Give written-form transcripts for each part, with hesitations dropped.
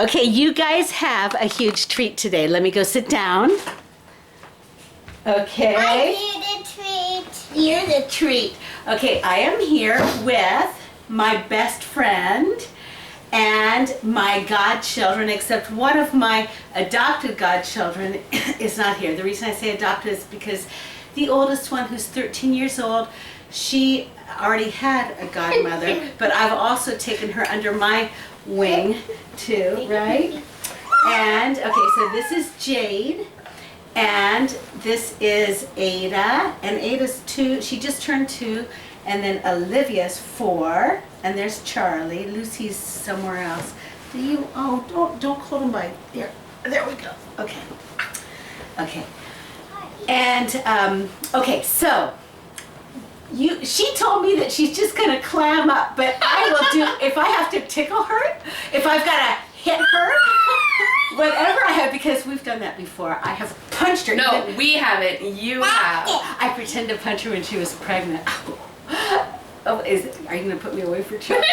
Okay, you guys have a huge treat today. Let me go sit down. Okay. I need a treat. You're the treat. Okay, I am here with my best friend and my godchildren, except one of my adopted godchildren is not here. The reason I say adopted is because the oldest one, who's 13 years old, she already had a godmother, but I've also taken her under my wing too, right? And okay, so this is Jade, and this is Ada, and Ada's 2, she just turned 2, and then Olivia's 4, and there's Charlie. Lucy's somewhere else. Do you, oh, don't hold them by, there we go, okay. Okay, and, okay, so, she told me that she's just gonna clam up, but I will do, if I have to tickle her, if I've gotta hit her, whatever I have, because we've done that before. I have punched her. No, we haven't. You have. I pretended to punch her when she was pregnant. Oh, are you gonna put me away for children?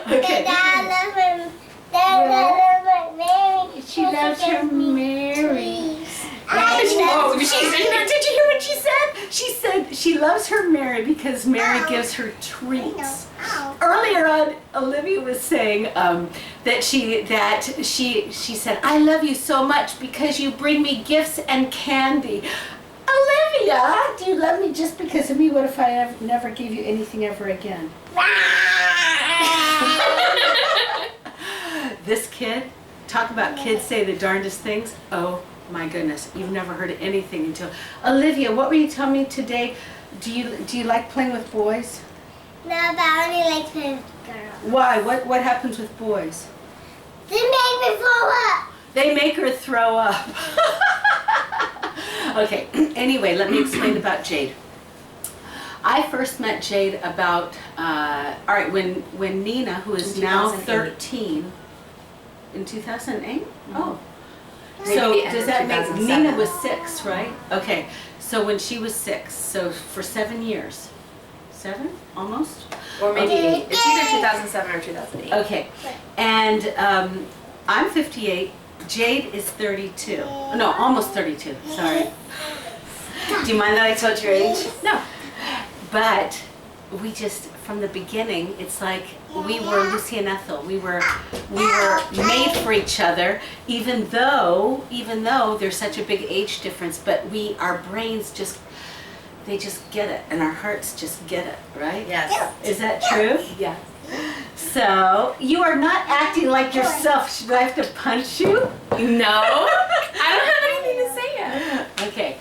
Okay. She loves her Mary. Did you hear what she said? She said she loves her Mary because Mary gives her treats. Earlier on, Olivia was saying that she said, I love you so much because you bring me gifts and candy. Olivia, do you love me just because of me? What if I never gave you anything ever again? This kid, talk about kids say the darndest things. Oh my goodness, you've never heard of anything until. Olivia, what were you telling me today? Do you like playing with boys? No, but I only like playing with girls. Why? What happens with boys? They make me throw up. They make her throw up. Okay, anyway, let me explain about Jade. I first met Jade about, all right, when Nina, who is now 13, in 2008? Mm-hmm. Oh. Maybe So the end does of that make, 2007. Nina was 6, right? Okay, so when she was 6, so for 7 years. 7, almost? Or maybe 8. It's either 2007 or 2008. Okay, and I'm 58, Jade is 32. No, almost 32, sorry. Do you mind that I told your age? No. But we just, from the beginning, it's like we were Lucy and Ethel. We were made for each other, even though there's such a big age difference, but our brains they just get it, and our hearts just get it, right? Yes. Is that true? Yes. So, you are not acting like yourself. Should I have to punch you? No. I don't have anything to say yet. Okay.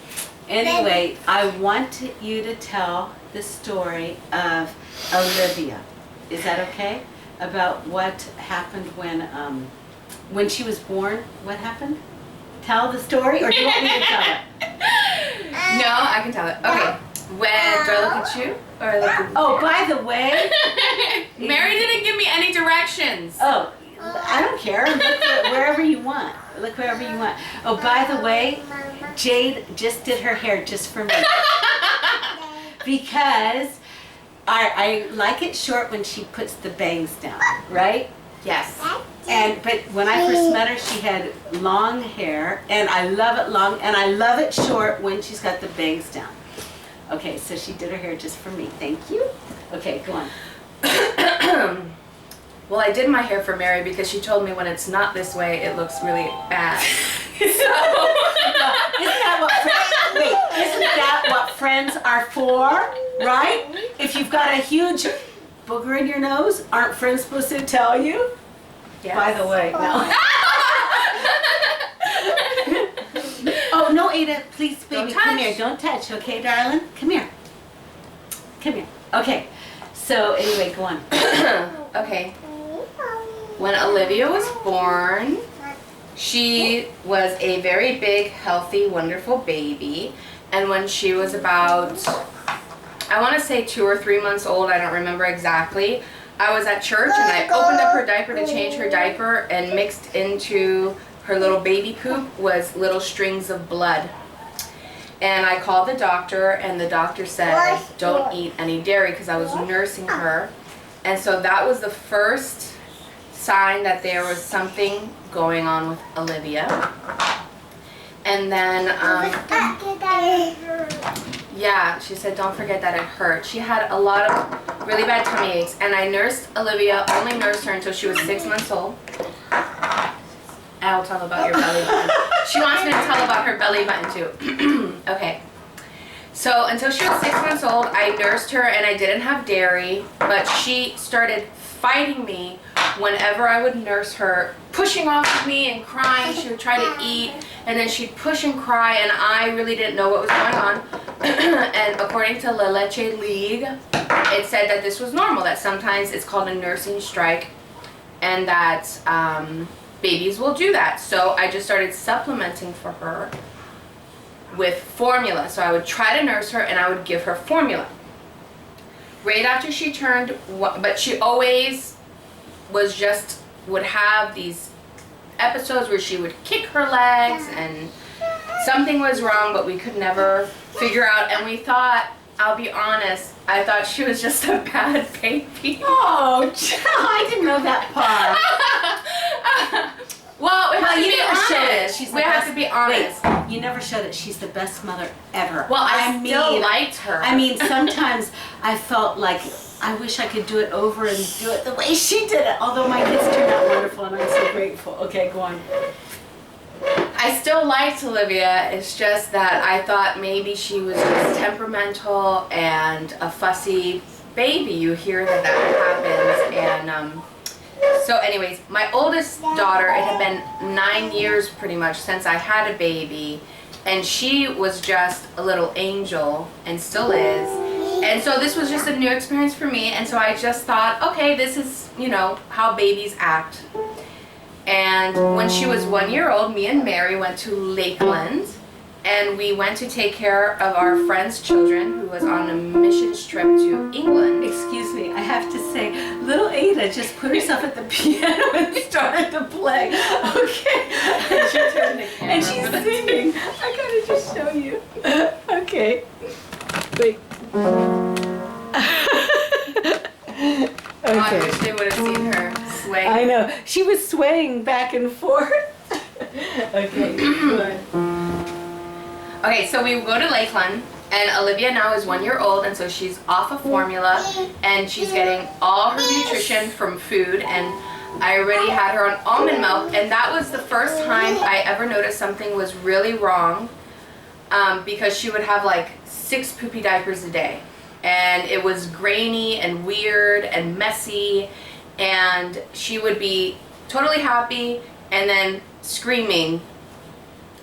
Anyway, I want you to tell the story of Olivia. Is that okay? About what happened when she was born. What happened? Tell the story, or do you want me to tell it? No, I can tell it. Okay. Do I look at you or look at Oh, by the way, Mary didn't give me any directions. oh, I don't care. Look wherever you want. Look wherever you want. Oh, by the way, Jade just did her hair just for me. Because I like it short when she puts the bangs down, right? Yes. But when I first met her, she had long hair, and I love it long, and I love it short when she's got the bangs down. Okay, so she did her hair just for me. Thank you. Okay, go on. Well, I did my hair for Mary because she told me when it's not this way, it looks really bad. Isn't that what friends are for, right? If you've got a huge booger in your nose, aren't friends supposed to tell you? Yes. By the way, no. Oh, no, Ada, please, baby, Don't come touch. here. Don't touch, okay, darling? Come here. Come here. Okay, so anyway, go on. Okay. When Olivia was born, she was a very big, healthy, wonderful baby. And when she was about, I want to say 2 or 3 months old, I don't remember exactly, I was at church and I opened up her diaper to change her diaper, and mixed into her little baby poop was little strings of blood. And I called the doctor, and the doctor said, don't eat any dairy, because I was nursing her. And so that was the first sign that there was something going on with Olivia. And then, yeah, she said, don't forget that it hurt. She had a lot of really bad tummy aches, and I nursed Olivia, only nursed her until she was 6 months old. I'll tell about your belly button. She wants me to tell about her belly button too. Okay. So until she was 6 months old, I nursed her and I didn't have dairy, but she started fighting me whenever I would nurse her, pushing off of me and crying. She would try to eat, and then she'd push and cry, and I really didn't know what was going on. And according to La Leche League, it said that this was normal, that sometimes it's called a nursing strike, and that babies will do that. So I just started supplementing for her with formula. So I would try to nurse her and I would give her formula. Right after she turned, but she always was just, would have these episodes where she would kick her legs and something was wrong, but we could never figure out. And we thought, I'll be honest, I thought she was just a bad baby. Oh, I didn't know that part. Well, we have to you be never showed it. honest. She's We the have best- to be honest. Wait, you never showed that she's the best mother ever. Well, I still mean, liked her. I mean, sometimes I felt like I wish I could do it over and do it the way she did it. Although my kids turned out wonderful and I'm so grateful. Okay, go on. I still liked Olivia. It's just that I thought maybe she was just temperamental and a fussy baby. You hear that happens. And so anyways, my oldest daughter, it had been 9 years pretty much since I had a baby. And she was just a little angel and still is. And so this was just a new experience for me. And so I just thought, okay, this is, you know, how babies act. And when she was 1 year old, me and Mary went to Lakeland and we went to take care of our friend's children who was on a missions trip to England. Excuse me, I have to say, little Ada just put herself at the piano and started to play. Okay. And she turned the camera And she's over the- singing. I gotta just show you. Okay. Wait. I wish they would have seen her sway. I know. She was swaying back and forth. Okay, good. Okay, so we go to Lakeland, and Olivia now is 1 year old, and so she's off of formula, and she's getting all her nutrition from food, and I already had her on almond milk, and that was the first time I ever noticed something was really wrong, because she would have like 6 poopy diapers a day, and it was grainy and weird and messy, and she would be totally happy and then screaming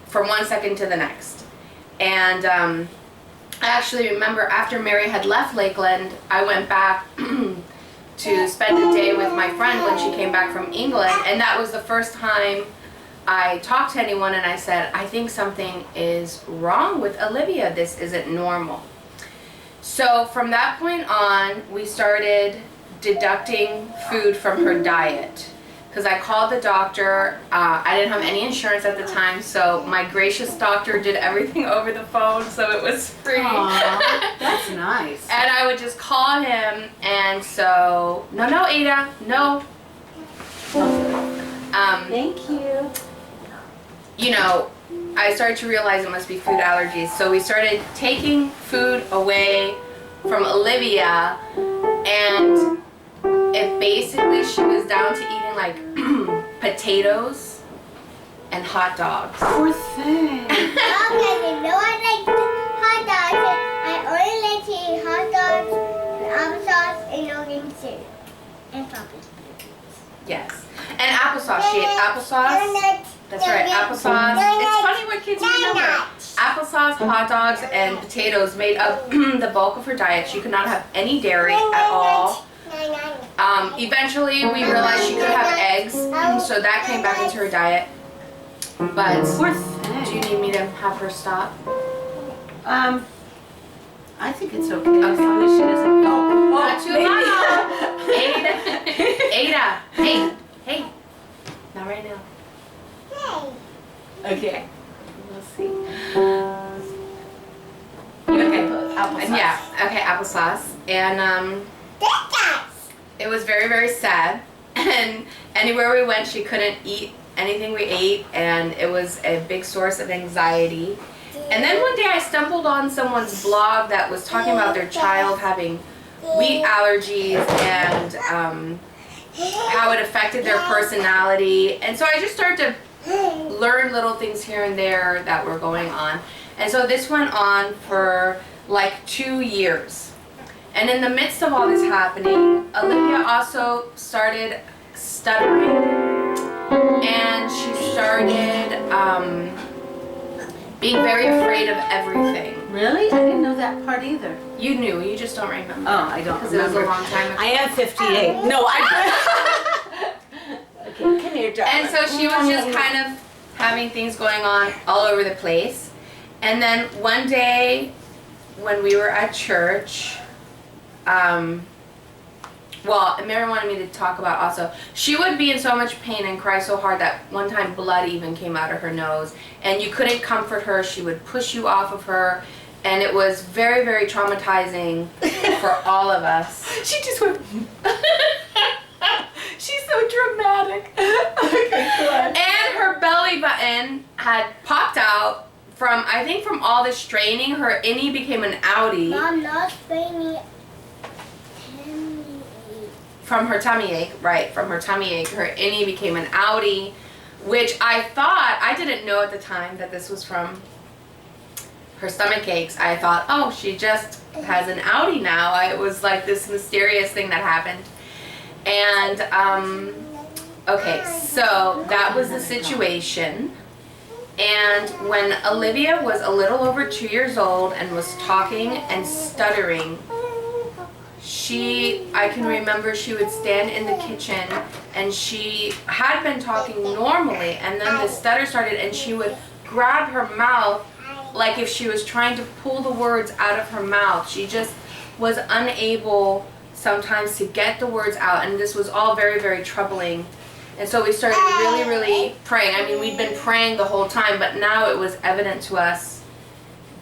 from 1 second to the next. And I actually remember after Mary had left Lakeland, I went back to spend a day with my friend when she came back from England, and that was the first time I talked to anyone and I said, I think something is wrong with Olivia. This isn't normal. So from that point on, we started deducting food from her diet. Because I called the doctor. I didn't have any insurance at the time, so my gracious doctor did everything over the phone, so it was free. Aw, that's nice. And I would just call him, and so, no, Ada, no. Thank you. You know, I started to realize it must be food allergies, so we started taking food away from Olivia, and it basically, she was down to eating like potatoes and hot dogs. Poor thing. Okay, you know I like hot dogs. I only like to eat hot dogs and applesauce and yogurt soup. And puppy. Yes. And applesauce. She ate applesauce. That's right, applesauce. It's funny what kids remember. Applesauce, hot dogs, and potatoes made up the bulk of her diet. She could not have any dairy at all. Eventually, we realized she could have eggs, so that came back into her diet. But Poor do you thing. need me to have her stop? I think it's okay as long as she doesn't go. Not too loud. Ada, hey, not right now. Okay. We'll see. Okay. Applesauce. Yeah. Okay, applesauce, and it was very, very sad. And anywhere we went, she couldn't eat anything we ate, and it was a big source of anxiety. And then one day I stumbled on someone's blog that was talking about their child having wheat allergies and how it affected their personality. And so I just started to learn little things here and there that were going on. And so this went on for like 2 years. And in the midst of all this happening, Olivia also started stuttering, and she started being very afraid of everything. Really? I didn't know that part either. You knew, you just don't remember. Oh, I don't Because it was remember. a long time ago. I am 58. No, I. Okay, come here, darling. And so she was just kind of having things going on all over the place. And then one day when we were at church, well, Mary wanted me to talk about also, she would be in so much pain and cry so hard that one time blood even came out of her nose, and you couldn't comfort her. She would push you off of her, and it was very, very traumatizing for all of us. She just went. She's so dramatic. Okay, go ahead. And her belly button had popped out from, I think from all the straining, her innie became an outie. Mom, not straining. From her tummy ache, right, from her tummy ache, her innie became an outie, which I thought, I didn't know at the time that this was from her stomach aches. I thought, oh, she just has an outie now. It was like this mysterious thing that happened. And, okay, so that was the situation. And when Olivia was a little over 2 years old and was talking and stuttering, I can remember she would stand in the kitchen, and she had been talking normally, and then the stutter started, and she would grab her mouth like if she was trying to pull the words out of her mouth. She just was unable sometimes to get the words out, and this was all very, very troubling. And so we started really, really praying. I mean, we'd been praying the whole time, but now it was evident to us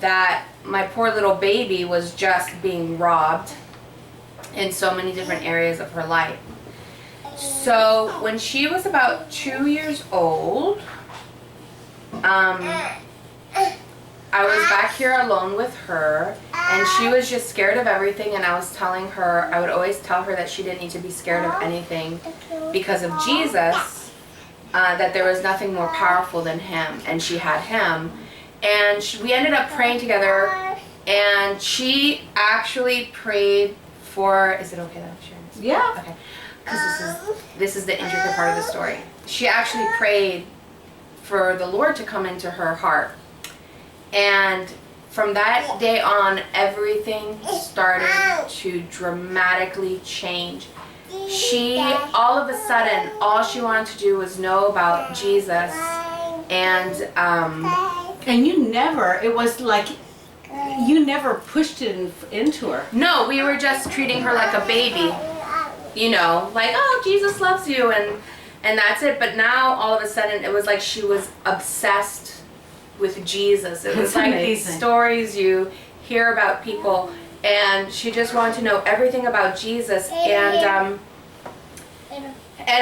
that my poor little baby was just being robbed in so many different areas of her life. So when she was about 2 years old, I was back here alone with her, and she was just scared of everything, and I was telling her, I would always tell her that she didn't need to be scared of anything because of Jesus, that there was nothing more powerful than him, and she had him. And we ended up praying together, and she actually prayed for, is it okay that I'm sharing this? Yeah. Okay. Because this is the intricate part of the story. She actually prayed for the Lord to come into her heart. And from that day on, everything started to dramatically change. She, all of a sudden, all she wanted to do was know about Jesus. And you never, it was like, you never pushed it into her. no, we were just treating her like a baby. You know, like, oh, Jesus loves you, and that's it. But now, all of a sudden, it was like she was obsessed with Jesus. It was That's like amazing. these stories you hear about people, and she just wanted to know everything about Jesus. And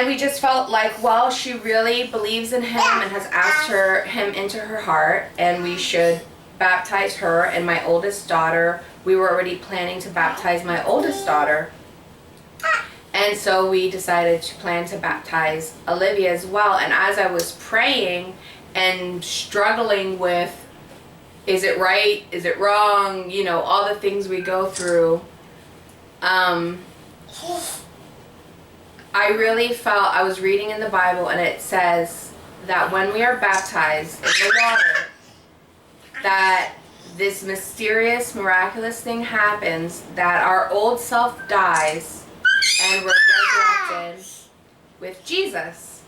we just felt like, well, she really believes in him and has asked him into her heart, and we should baptize her and my oldest daughter. We were already planning to baptize my oldest daughter. And so we decided to plan to baptize Olivia as well. And as I was praying and struggling with, is it right? Is it wrong? You know, all the things we go through. I really felt, I was reading in the Bible, and it says that when we are baptized in the water, that this mysterious, miraculous thing happens, that our old self dies, and we're resurrected with Jesus.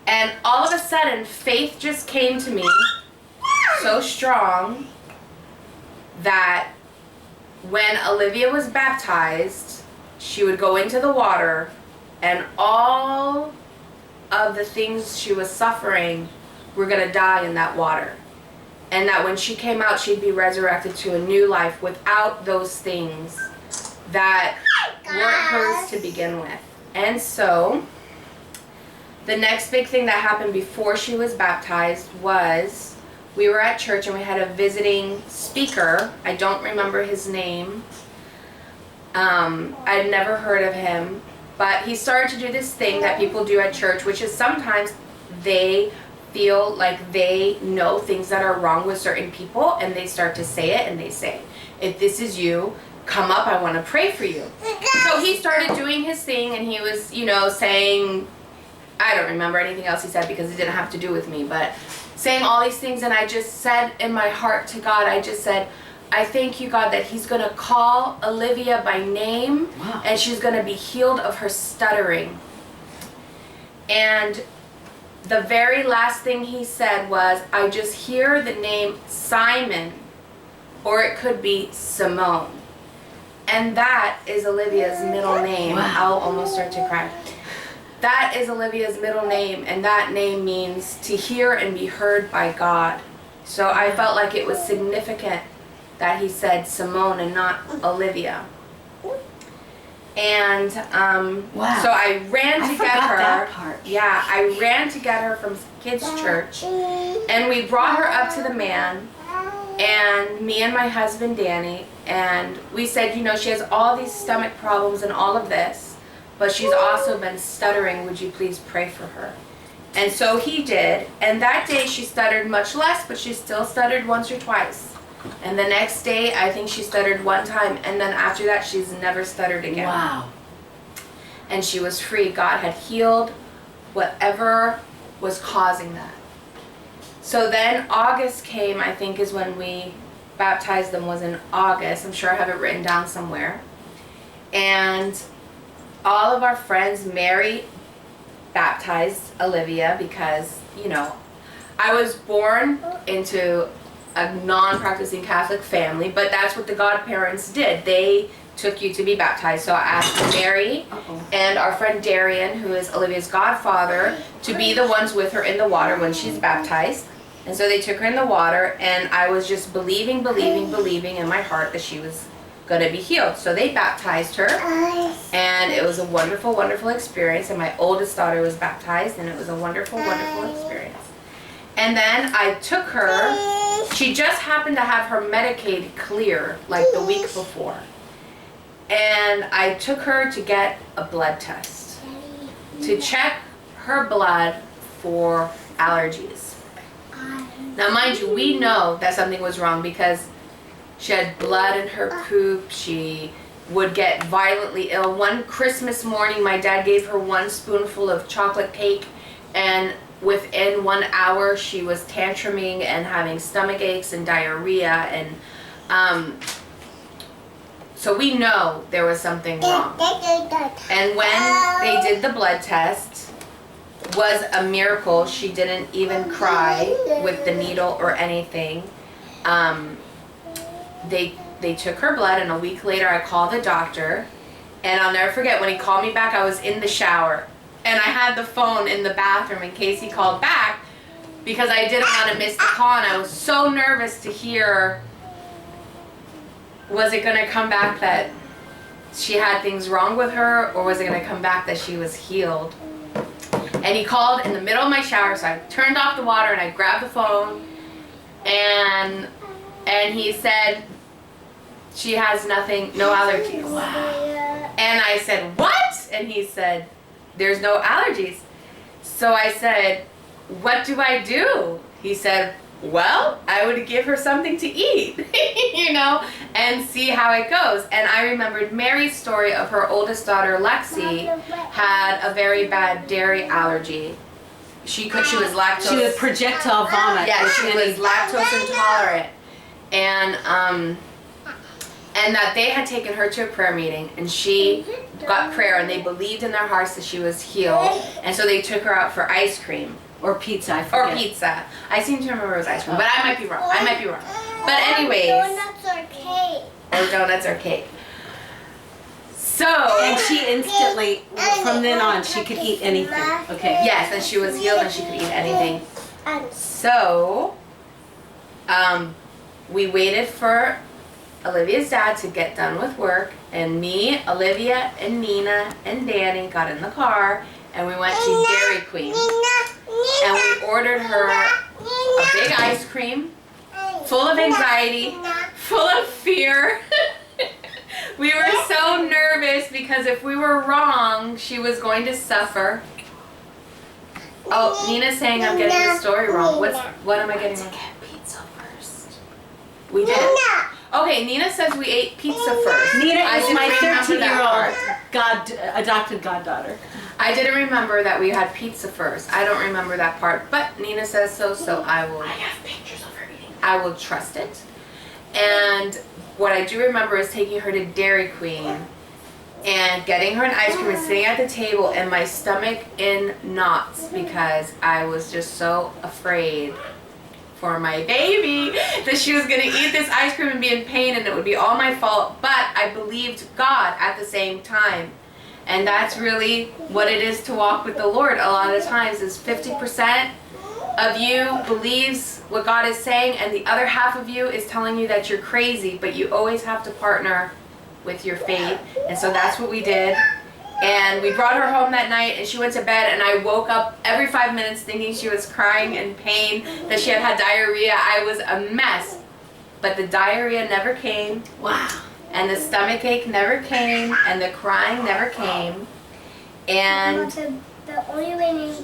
And all of a sudden, faith just came to me so strong that when Olivia was baptized, she would go into the water, and all of the things she was suffering were going to die in that water. And that when she came out, she'd be resurrected to a new life without those things that weren't hers to begin with. And so the next big thing that happened before she was baptized was we were at church and we had a visiting speaker. I don't remember his name. I'd never heard of him, but he started to do this thing that people do at church, which is sometimes they feel like they know things that are wrong with certain people, and they start to say it, and they say, if this is you, come up, I want to pray for you. So he started doing his thing, and he was, you know, saying, I don't remember anything else he said because it didn't have to do with me, but saying all these things, and I just said in my heart to God, I just said, I thank you, God, that he's going to call Olivia by name, wow, and she's going to be healed of her stuttering. And the very last thing he said was, I just hear the name Simon, or it could be Simone. And that is Olivia's middle name. Wow. I'll almost start to cry. That is Olivia's middle name, and that name means to hear and be heard by God. So I felt like it was significant that he said Simone and not Olivia. And wow. so I ran to get her. That part. Yeah, I ran to get her from kids' church, and we brought her up to the man, and me and my husband Danny, and we said, you know, she has all these stomach problems and all of this, but she's also been stuttering. Would you please pray for her? And so he did, and that day she stuttered much less, but she still stuttered once or twice. And the next day, I think she stuttered one time, and then after that, she's never stuttered again. Wow. And she was free. God had healed whatever was causing that. So then August came, I think is when we baptized them, was in August. I'm sure I have it written down somewhere. And all of our friends, Mary baptized Olivia because, you know, I was born into a non-practicing Catholic family, but that's what the godparents did. They took you to be baptized. So I asked Mary and our friend Darian, who is Olivia's godfather, to be the ones with her in the water when she's baptized. And so they took her in the water, and I was just believing in my heart that she was going to be healed. So they baptized her, and it was a wonderful, wonderful experience. And my oldest daughter was baptized, and it was a wonderful, wonderful experience. And then I took her. She just happened to have her Medicaid clear like the week before. And I took her to get a blood test to check her blood for allergies. Now, mind you, we know that something was wrong because she had blood in her poop. She would get violently ill. One Christmas morning, my dad gave her one spoonful of chocolate cake, and within 1 hour, she was tantruming and having stomach aches and diarrhea. And so we know there was something wrong. And when they did the blood test, was a miracle. She didn't even cry with the needle or anything. They took her blood, and a week later I called the doctor, and I'll never forget when he called me back. I was in the shower, and I had the phone in the bathroom in case he called back because I didn't want to miss the call, and I was so nervous to hear, was it going to come back that she had things wrong with her, or was it going to come back that she was healed? And he called in the middle of my shower, so I turned off the water and I grabbed the phone, and he said, she has nothing, no allergies. Wow. And I said, what? And he said, there's no allergies. So I said, what do I do? He said, well, I would give her something to eat, you know, and see how it goes. And I remembered Mary's story of her oldest daughter, Lexi, had a very bad dairy allergy. She was lactose. She was projectile vomit. Yeah, she was lactose intolerant. And that they had taken her to a prayer meeting, and she got prayer, and they believed in their hearts that she was healed. And so they took her out for ice cream. Or pizza, I forget. Or pizza. I seem to remember it was ice cream, but I might be wrong. But anyways. Donuts or cake. Or donuts or cake. So. And she instantly, from then on, she could eat anything. Okay. Yes, and she was healed and she could eat anything. So, we waited for Olivia's dad to get done with work, and me, Olivia, and Nina, and Danny got in the car, and we went to Dairy Queen. And we ordered her a big ice cream, full of anxiety, full of fear. We were so nervous because if we were wrong, she was going to suffer. Oh, Nina's saying I'm getting the story wrong. What am I getting wrong? Get pizza first. We did. Okay, Nina says we ate pizza first. Nina I is didn't my remember that 13-year-old adopted goddaughter. I didn't remember that we had pizza first. I don't remember that part, but Nina says so I will. I have pictures of her eating. I will trust it. And what I do remember is taking her to Dairy Queen and getting her an ice cream and sitting at the table and my stomach in knots because I was just so afraid for my baby that she was going to eat this ice cream and be in pain and it would be all my fault. But I believed God at the same time. And that's really what it is to walk with the Lord a lot of times is 50% of you believes what God is saying and the other half of you is telling you that you're crazy, but you always have to partner with your faith. And so that's what we did. And we brought her home that night and she went to bed and I woke up every 5 minutes thinking she was crying in pain, that she had diarrhea. I was a mess. But the diarrhea never came. Wow. And the stomach ache never came and the crying never came. And the only when you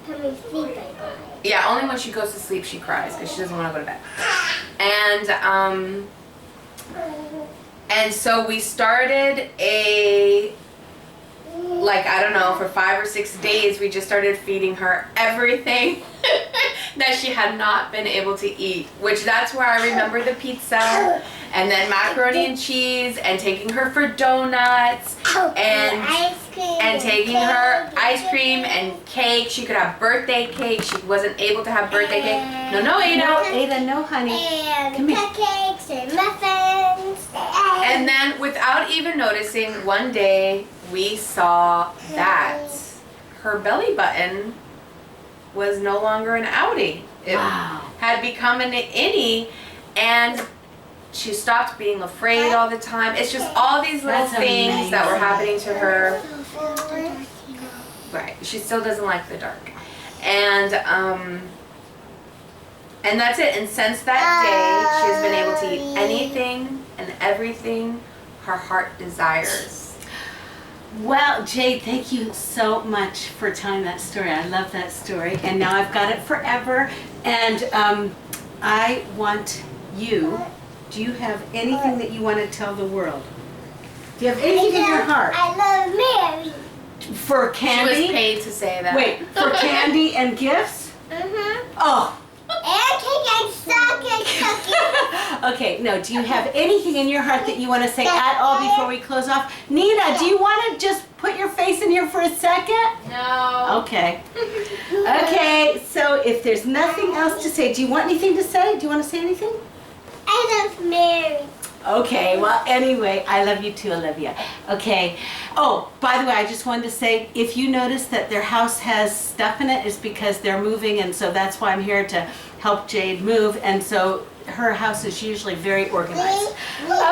come and sleep, I cry. yeah, only when she goes to sleep she cries because she doesn't want to go to bed. And so we started I don't know, for 5 or 6 days we just started feeding her everything that she had not been able to eat, which that's where I remember the pizza and then macaroni and cheese and taking her for donuts and taking her ice cream and cake. She could have birthday cake. She wasn't able to have birthday cake. No, Ada. Ada, no, honey. And Come here. cupcakes and muffins. And then without even noticing, one day we saw that her belly button was no longer an outie. It had become an innie, and she stopped being afraid all the time. It's just all these little That's things that were happening to her. Oh, Right. She still doesn't like the dark. And that's it. And since that day, she has been able to eat anything and everything her heart desires. Well, Jade, thank you so much for telling that story. I love that story. And now I've got it forever. And I want you, do you have anything that you want to tell the world? Do you have anything in your heart? I love Mary. For candy? She was paid to say that. Wait, for candy and gifts? Oh. And cake and chocolate cookies. Okay, no, do you have anything in your heart that you want to say at all before we close off? Nina, do you want to just put your face in here for a second? No. Okay. Okay, so if there's nothing else to say, do you want anything to say? Do you want to say anything? I love Mary. Okay, well, anyway, I love you too, Olivia. Okay. Oh, by the way, I just wanted to say, if you notice that their house has stuff in it, it's because they're moving, and so that's why I'm here to help Jade move, and so her house is usually very organized.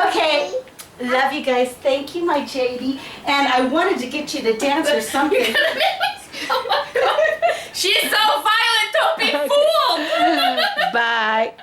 Okay, love you guys. Thank you, my Jadey. And I wanted to get you to dance or something. She's so violent, don't be fooled! Bye.